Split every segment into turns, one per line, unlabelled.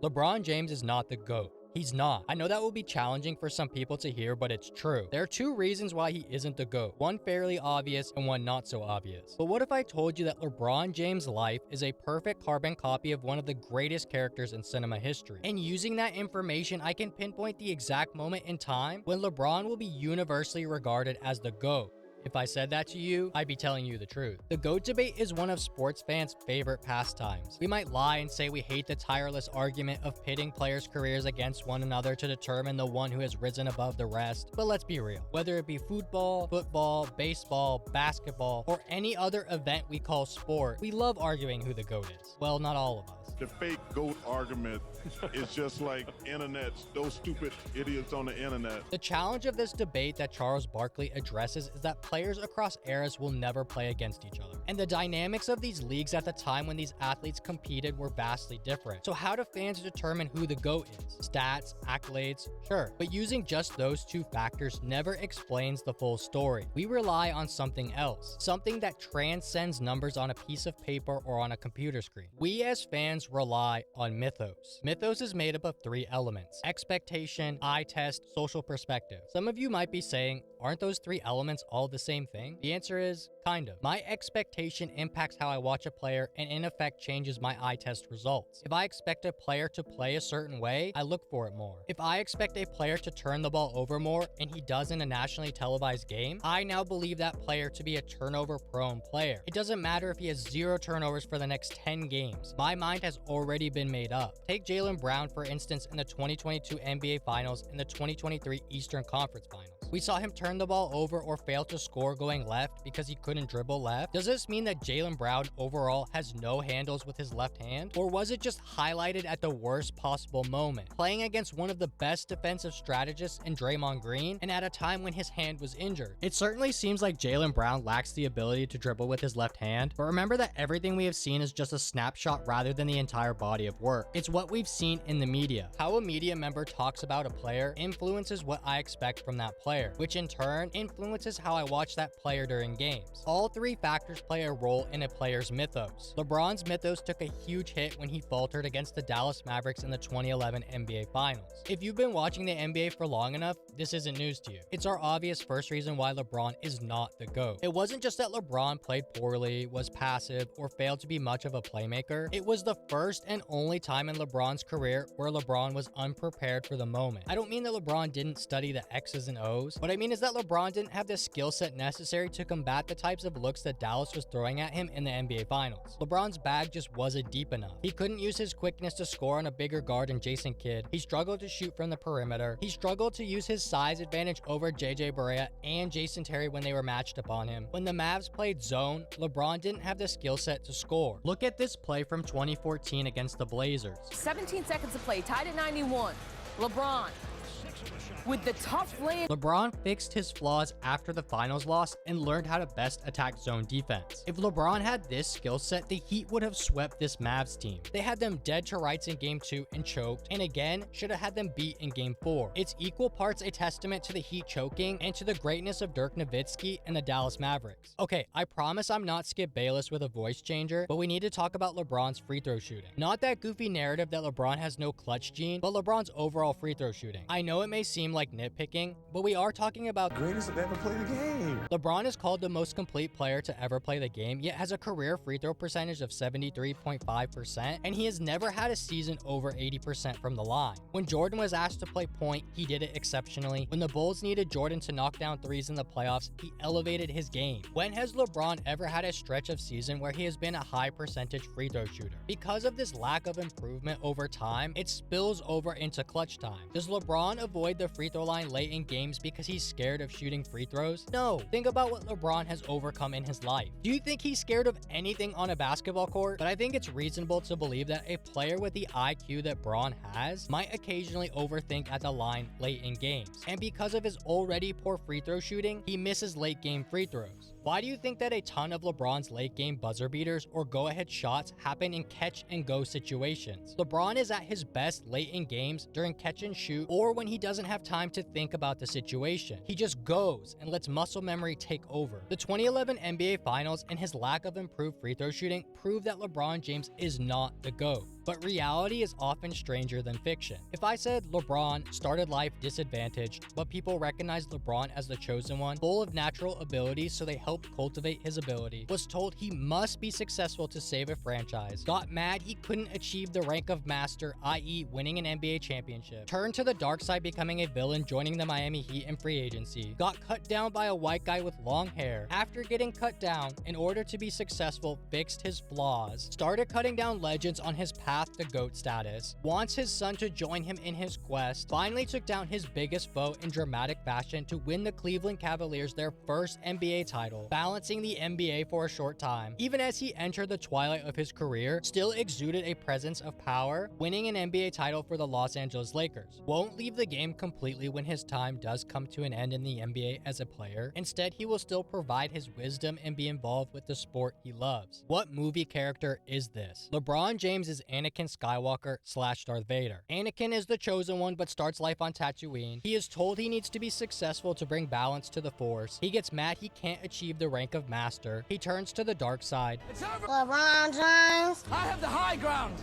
LeBron James is not the GOAT. He's not. I know that will be challenging for some people to hear, but it's true. There are two reasons why he isn't the GOAT. One fairly obvious and one not so obvious. But what if I told you that LeBron James' life is a perfect carbon copy of one of the greatest characters in cinema history? And using that information, I can pinpoint the exact moment in time when LeBron will be universally regarded as the GOAT. If I said that to you, I'd be telling you the truth. The GOAT debate is one of sports fans' favorite pastimes. We might lie and say we hate the tireless argument of pitting players' careers against one another to determine the one who has risen above the rest, but let's be real. Whether it be football, baseball, basketball, or any other event we call sport, we love arguing who the GOAT is. Well, not all of us.
The fake GOAT argument is just like those stupid idiots on the internet.
The challenge of this debate that Charles Barkley addresses is that players across eras will never play against each other. And the dynamics of these leagues at the time when these athletes competed were vastly different. So how do fans determine who the GOAT is? Stats, accolades, sure. But using just those two factors never explains the full story. We rely on something else, something that transcends numbers on a piece of paper or on a computer screen. We as fans rely on mythos. Mythos is made up of three elements: expectation, eye test, social perspective. Some of you might be saying, aren't those three elements all the same thing? The answer is kind of. My expectation impacts how I watch a player and in effect changes my eye test results. If I expect a player to play a certain way, I look for it more. If I expect a player to turn the ball over more and he does in a nationally televised game, I now believe that player to be a turnover-prone player. It doesn't matter if he has 0 turnovers for the next 10 games. My mind has already been made up. Take Jaylen Brown, for instance, in the 2022 NBA Finals and the 2023 Eastern Conference Finals. We saw him turn the ball over or fail to score going left because he couldn't dribble left. Does this mean that Jaylen Brown overall has no handles with his left hand? Or was it just highlighted at the worst possible moment, playing against one of the best defensive strategists in Draymond Green and at a time when his hand was injured? It certainly seems like Jaylen Brown lacks the ability to dribble with his left hand, but remember that everything we have seen is just a snapshot rather than the entire body of work. It's what we've seen in the media. How a media member talks about a player influences what I expect from that player, which in turn influences how I watch that player during games. All three factors play a role in a player's mythos. LeBron's mythos took a huge hit when he faltered against the Dallas Mavericks in the 2011 NBA Finals. If you've been watching the NBA for long enough, this isn't news to you. It's our obvious first reason why LeBron is not the GOAT. It wasn't just that LeBron played poorly, was passive, or failed to be much of a playmaker. It was the first and only time in LeBron's career where LeBron was unprepared for the moment. I don't mean that LeBron didn't study the X's and O's. What I mean is that LeBron didn't have the skill set necessary to combat the types of looks that Dallas was throwing at him in the NBA Finals. LeBron's bag just wasn't deep enough. He couldn't use his quickness to score on a bigger guard than Jason Kidd. He struggled to shoot from the perimeter. He struggled to use his size advantage over JJ Barea and Jason Terry when they were matched upon him. When the Mavs played zone, LeBron didn't have the skill set to score. Look at this play from 2014 against the Blazers.
17 seconds to play, tied at 91. LeBron with the tough land.
LeBron fixed his flaws after the finals loss and learned how to best attack zone defense. If LeBron had this skill set, the Heat would have swept this Mavs team. They had them dead to rights in game 2 and choked, and again, should have had them beat in game 4. It's equal parts a testament to the Heat choking and to the greatness of Dirk Nowitzki and the Dallas Mavericks. Okay, I promise I'm not Skip Bayless with a voice changer, but we need to talk about LeBron's free throw shooting. Not that goofy narrative that LeBron has no clutch gene, but LeBron's overall free throw shooting. I know it may seem like nitpicking, but we are talking about
greatest to ever play the game.
LeBron is called the most complete player to ever play the game, yet has a career free throw percentage of 73.5%, and he has never had a season over 80% from the line. When Jordan was asked to play point, he did it exceptionally. When the Bulls needed Jordan to knock down threes in the playoffs, he elevated his game. When has LeBron ever had a stretch of season where he has been a high percentage free throw shooter? Because of this lack of improvement over time, it spills over into clutch time. Does LeBron avoid the free throw line late in games because he's scared of shooting free throws? No. Think about what LeBron has overcome in his life. Do you think he's scared of anything on a basketball court? But I think it's reasonable to believe that a player with the IQ that Bron has might occasionally overthink at the line late in games. And because of his already poor free throw shooting, he misses late game free throws. Why do you think that a ton of LeBron's late game buzzer beaters or go-ahead shots happen in catch and go situations? LeBron is at his best late in games during catch and shoot or when he doesn't have time to think about the situation. He just goes and lets muscle memory take over. The 2011 NBA Finals and his lack of improved free throw shooting prove that LeBron James is not the GOAT. But reality is often stranger than fiction. If I said LeBron started life disadvantaged, but people recognized LeBron as the chosen one, full of natural abilities so they helped cultivate his ability, was told he must be successful to save a franchise, got mad he couldn't achieve the rank of master, i.e. winning an NBA championship, turned to the dark side becoming a villain joining the Miami Heat in free agency, got cut down by a white guy with long hair, after getting cut down, in order to be successful, fixed his flaws, started cutting down legends on his path to GOAT status, wants his son to join him in his quest, finally took down his biggest foe in dramatic fashion to win the Cleveland Cavaliers their first NBA title, balancing the NBA for a short time. Even as he entered the twilight of his career, still exuded a presence of power, winning an NBA title for the Los Angeles Lakers. Won't leave the game completely when his time does come to an end in the NBA as a player. Instead, he will still provide his wisdom and be involved with the sport he loves. What movie character is this? LeBron James is Anakin Skywalker / Darth Vader. Anakin is the chosen one but starts life on Tatooine. He is told he needs to be successful to bring balance to the Force. He gets mad he can't achieve the rank of master. He turns to the dark side.
LeBron James.
I have the high ground.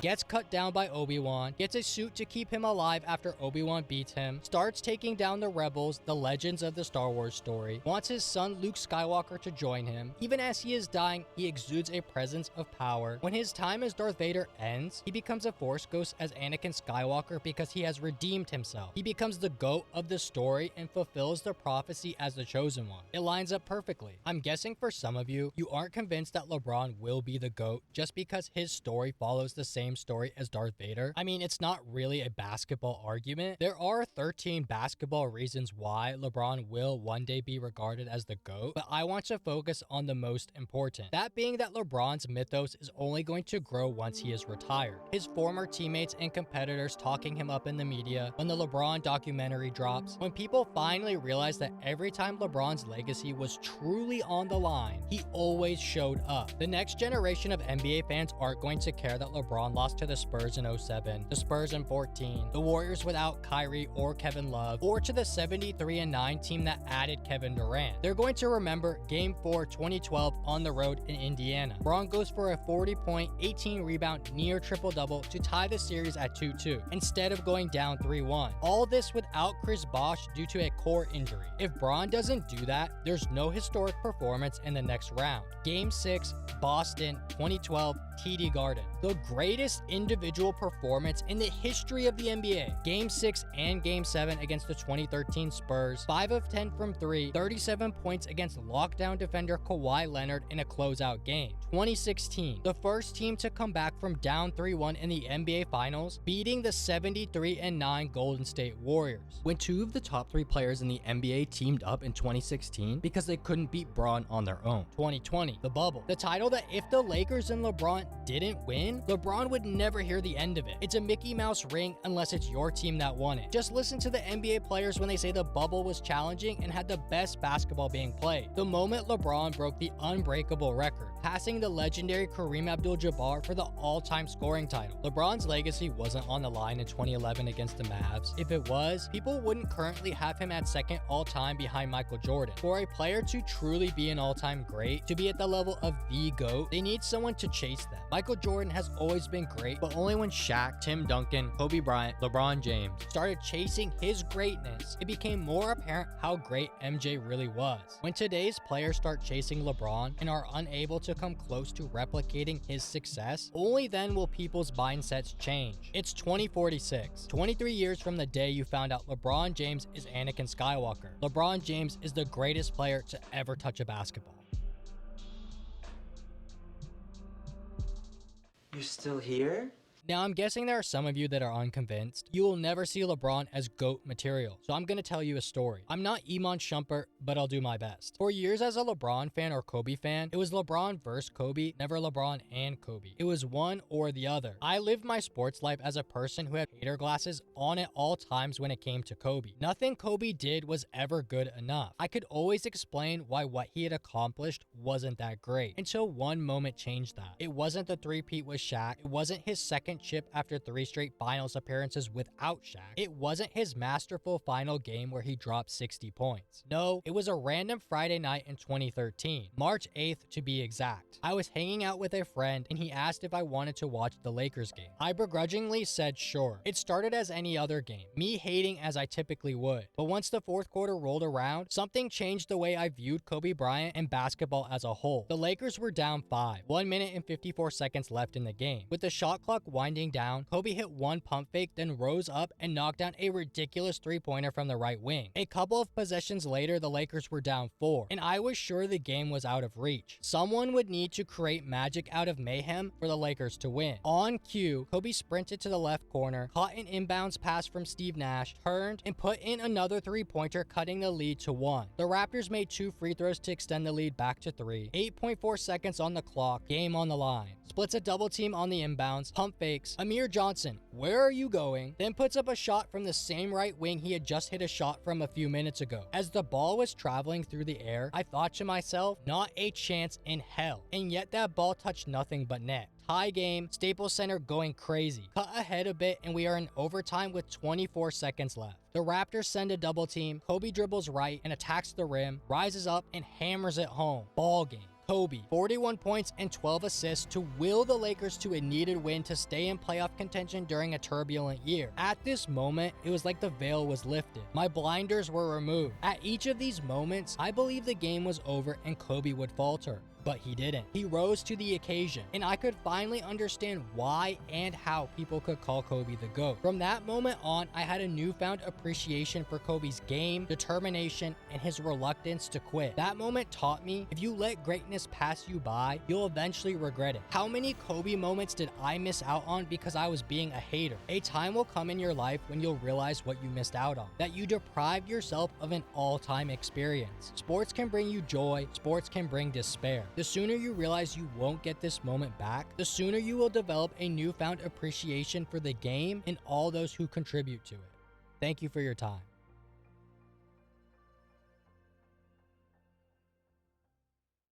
Gets cut down by Obi-Wan, gets a suit to keep him alive after Obi-Wan beats him, starts taking down the rebels, the legends of the Star Wars story, wants his son Luke Skywalker to join him. Even as he is dying, he exudes a presence of power. When his time as Darth Vader ends, he becomes a Force ghost as Anakin Skywalker because he has redeemed himself. He becomes the GOAT of the story and fulfills the prophecy as the chosen one. It lines up perfectly. I'm guessing for some of you, you aren't convinced that LeBron will be the GOAT just because his story follows the same story as Darth Vader. I mean, it's not really a basketball argument. There are 13 basketball reasons why LeBron will one day be regarded as the GOAT, but I want to focus on the most important. That being that LeBron's mythos is only going to grow once he is retired. His former teammates and competitors talking him up in the media, when the LeBron documentary drops, when people finally realize that every time LeBron's legacy was truly on the line, he always showed up. The next generation of NBA fans aren't going to care that LeBron lost to the Spurs in 07, the Spurs in 14, the Warriors without Kyrie or Kevin Love, or to the 73-9 team that added Kevin Durant. They're going to remember Game 4 2012 on the road in Indiana. LeBron goes for a 40-point, 18-rebound near triple-double to tie the series at 2-2, instead of going down 3-1. All this without Chris Bosh due to a core injury. If Bron doesn't do that, there's no historic performance in the next round. Game 6, Boston, 2012, TD Garden. The greatest individual performance in the history of the NBA. Game 6 and Game 7 against the 2013 Spurs. 5 of 10 from 3, 37 points against lockdown defender Kawhi Leonard in a closeout game. 2016, the first team to come back from down 3-1 in the NBA Finals, beating the 73-9 Golden State Warriors. When two of the top 3 players in the NBA teamed up in 2016 because they couldn't beat Bron on their own. 2020, the bubble. The title that if the Lakers and LeBron didn't win, LeBron would never hear the end of it. It's a Mickey Mouse ring unless it's your team that won it. Just listen to the NBA players when they say the bubble was challenging and had the best basketball being played. The moment LeBron broke the unbreakable record, passing the legendary Kareem Abdul-Jabbar for the all-time scoring title. LeBron's legacy wasn't on the line in 2011 against the Mavs. If it was, people wouldn't currently have him at second all-time behind Michael Jordan. For a player to truly be an all-time great, to be at the level of the GOAT, they need someone to chase them. Michael Jordan has always been great, but only when Shaq, Tim Duncan, Kobe Bryant, LeBron James started chasing his greatness, it became more apparent how great MJ really was. When today's players start chasing LeBron and are unable to come close to replicating his success, only then will people's mindsets change. It's 2046, 23 years from the day you found out LeBron James is Anakin Skywalker. LeBron James is the greatest player to ever touch a basketball.
You're still here?
Now, I'm guessing there are some of you that are unconvinced. You will never see LeBron as GOAT material, so I'm gonna tell you a story. I'm not Iman Shumpert, but I'll do my best. For years as a LeBron fan or Kobe fan, it was LeBron versus Kobe, never LeBron and Kobe. It was one or the other. I lived my sports life as a person who had hater glasses on at all times when it came to Kobe. Nothing Kobe did was ever good enough. I could always explain why what he had accomplished wasn't that great, until one moment changed that. It wasn't the three-peat with Shaq, it wasn't his second second chip after 3 straight finals appearances without Shaq. It wasn't his masterful final game where he dropped 60 points. No, it was a random Friday night in 2013, March 8th to be exact. I was hanging out with a friend and he asked if I wanted to watch the Lakers game. I begrudgingly said sure. It started as any other game, me hating as I typically would. But once the fourth quarter rolled around, something changed the way I viewed Kobe Bryant and basketball as a whole. The Lakers were down 5, 1 minute and 54 seconds left in the game. With the shot clock winding down, Kobe hit one pump fake, then rose up and knocked down a ridiculous three-pointer from the right wing. A couple of possessions later, the Lakers were down 4, and I was sure the game was out of reach. Someone would need to create magic out of mayhem for the Lakers to win. On cue, Kobe sprinted to the left corner, caught an inbounds pass from Steve Nash, turned, and put in another three-pointer, cutting the lead to 1. The Raptors made 2 free throws to extend the lead back to 3. 8.4 seconds on the clock, game on the line. Splits a double team on the inbounds, pump fakes. Amir Johnson, where are you going? Then puts up a shot from the same right wing he had just hit a shot from a few minutes ago. As the ball was traveling through the air, I thought to myself, not a chance in hell. And yet that ball touched nothing but net. Tie game, Staples Center going crazy. Cut ahead a bit and we are in overtime with 24 seconds left. The Raptors send a double team, Kobe dribbles right and attacks the rim, rises up and hammers it home. Ball game. Kobe, 41 points and 12 assists to will the Lakers to a needed win to stay in playoff contention during a turbulent year. At this moment, it was like the veil was lifted. My blinders were removed. At each of these moments, I believed the game was over and Kobe would falter. But he didn't. He rose to the occasion, and I could finally understand why and how people could call Kobe the GOAT. From that moment on, I had a newfound appreciation for Kobe's game, determination, and his reluctance to quit. That moment taught me, if you let greatness pass you by, you'll eventually regret it. How many Kobe moments did I miss out on because I was being a hater? A time will come in your life when you'll realize what you missed out on, that you deprived yourself of an all-time experience. Sports can bring you joy, sports can bring despair. The sooner you realize you won't get this moment back, the sooner you will develop a newfound appreciation for the game and all those who contribute to it. Thank you for your time.